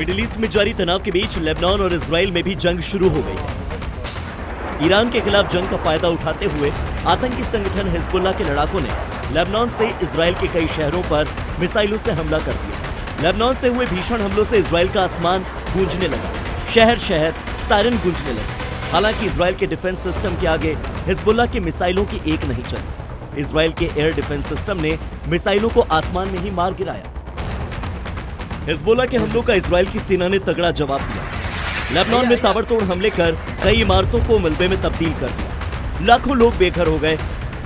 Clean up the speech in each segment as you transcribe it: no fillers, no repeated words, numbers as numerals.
Middle east में जारी तनाव के बीच लेबनान और इजराइल में भी जंग शुरू हो गई है। ईरान के खिलाफ जंग का फायदा उठाते हुए आतंकी संगठन हिजबुल्लाह के लड़ाकों ने लेबनान से इजराइल के कई शहरों पर मिसाइलों से हमला कर दिया। लेबनान से हुए भीषण हमलों से इजराइल का आसमान गूंजने लगा, शहर शहर सायरन गूंजने लगे। हालांकि इजराइल के डिफेंस सिस्टम के आगे हिजबुल्लाह की मिसाइलों की एक नहीं चली। इजराइल के एयर डिफेंस सिस्टम ने मिसाइलों को आसमान में ही मार गिराया। हिजबुल्लाह के हमलों का इजराइल की सेना ने तगड़ा जवाब दिया। लेबनान में ताबड़तोड़ हमले कर कई इमारतों को मलबे में तब्दील कर दिया। लाखों लोग बेघर हो गए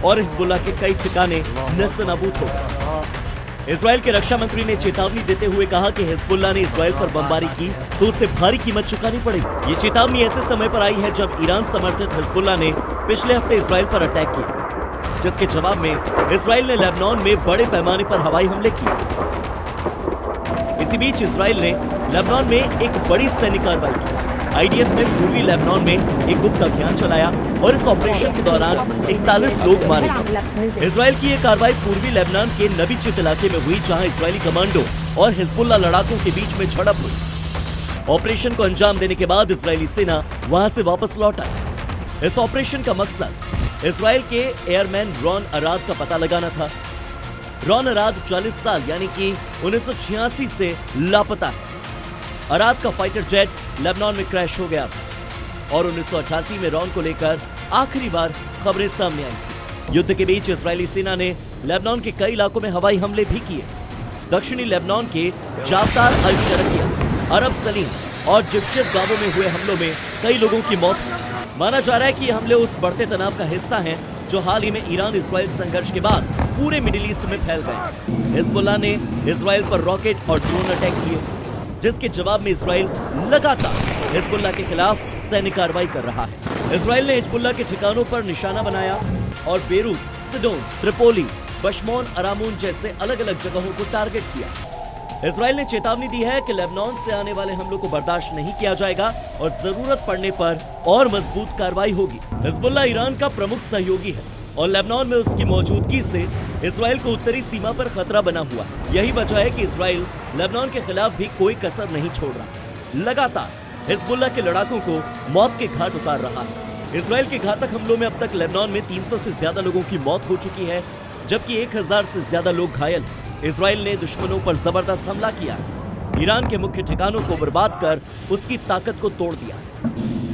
और हिजबुल्लाह के कई ठिकाने नस्त-ए-नाबूद हो गए। इजराइल के रक्षा मंत्री ने चेतावनी देते हुए कहा कि हिजबुल्लाह ने इजराइल पर बमबारी की तो उसे भारी कीमत चुकानी पड़ेगी। ये चेतावनी ऐसे समय पर आई है जब ईरान समर्थित हिजबुल्लाह ने पिछले हफ्ते इजराइल पर अटैक किया, जिसके जवाब में इजराइल ने लेबनान में बड़े पैमाने पर हवाई हमले किए। इसी बीच इजराइल ने लेबनान में एक बड़ी सैनिक कार्रवाई की। आईडीएफ ने पूर्वी लेबनान में एक गुप्त अभियान चलाया और इस ऑपरेशन के दौरान 41 लोग मारे गए। इजराइल की यह कार्रवाई पूर्वी लेबनान के नबी चित इलाके में हुई, जहां इजरायली कमांडो और हिजबुल्लाह लड़ाकों के बीच में झड़प हुई। ऑपरेशन को अंजाम देने के बाद इजरायली सेना वहां से वापस लौट आई। इस ऑपरेशन का मकसद इजराइल के एयरमैन रॉन अराद का पता लगाना था। रॉन अराद 40 साल यानी कि 1986 से लापता है। अराद का फाइटर जेट लेबनान में क्रैश हो गया था और 1988 में रॉन को लेकर आखिरी बार खबरें सामने आई थी। युद्ध के बीच इजरायली सेना ने लेबनान के कई इलाकों में हवाई हमले भी किए। दक्षिणी लेबनान के जाब्तार अल शरकिया, अरब सलीम और जिब्शत गांवों में हुए हमलों में कई लोगों की मौत हुई। माना जा रहा है कि ये हमले उस बढ़ते तनाव का हिस्सा हैं जो हाल ही में ईरान इजराइल संघर्ष के बाद पूरे मिडिल ईस्ट में फैल गए। हिजबुल्लाह ने इजराइल पर रॉकेट और ड्रोन अटैक किए, जिसके जवाब में इजराइल लगातार हिजबुल्लाह के खिलाफ सैनिक कार्रवाई कर रहा है। इजराइल ने हिजबुल्लाह के ठिकानों पर निशाना बनाया और बेरूत, सिडोन, त्रिपोली, बशमोन, अरामून जैसे अलग अलग जगहों को टारगेट किया। इजराइल ने चेतावनी दी है कि लेबनान से आने वाले हमलों को बर्दाश्त नहीं किया जाएगा और जरूरत पड़ने पर और मजबूत कार्रवाई होगी। हिजबुल्लाह ईरान का प्रमुख सहयोगी है और लेबनान में उसकी मौजूदगी से इजराइल को उत्तरी सीमा पर खतरा बना हुआ है। यही वजह है कि इजराइल लेबनान के खिलाफ भी कोई कसर नहीं छोड़ रहा। लगातार हिजबुल्लाह के लड़ाकों को मौत के घाट उतार रहा है। इजराइल के घातक हमलों में अब तक लेबनान में 300 से ज्यादा लोगों की मौत हो चुकी है, जबकि 1000 से ज्यादा लोग घायल। इजराइल ने दुश्मनों पर जबरदस्त हमला किया, ईरान के मुख्य ठिकानों को बर्बाद कर उसकी ताकत को तोड़ दिया।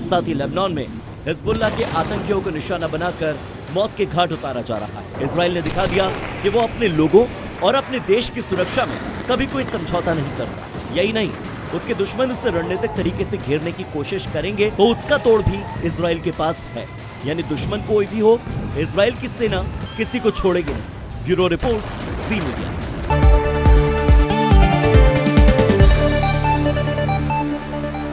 साथ ही लेबनान में हिजबुल्लाह के आतंकियों को निशाना बनाकर मौत के घाट उतारा जा रहा है। इजराइल ने दिखा दिया कि वो अपने लोगों और अपने देश की सुरक्षा में कभी कोई समझौता नहीं करता। यही नहीं, उसके दुश्मन उसे रणनीतिक तरीके से घेरने की कोशिश करेंगे तो उसका तोड़ भी इजराइल के पास है। यानी दुश्मन कोई भी हो, इजराइल की सेना किसी को छोड़ेगी नहीं। ब्यूरो रिपोर्ट, जी मीडिया।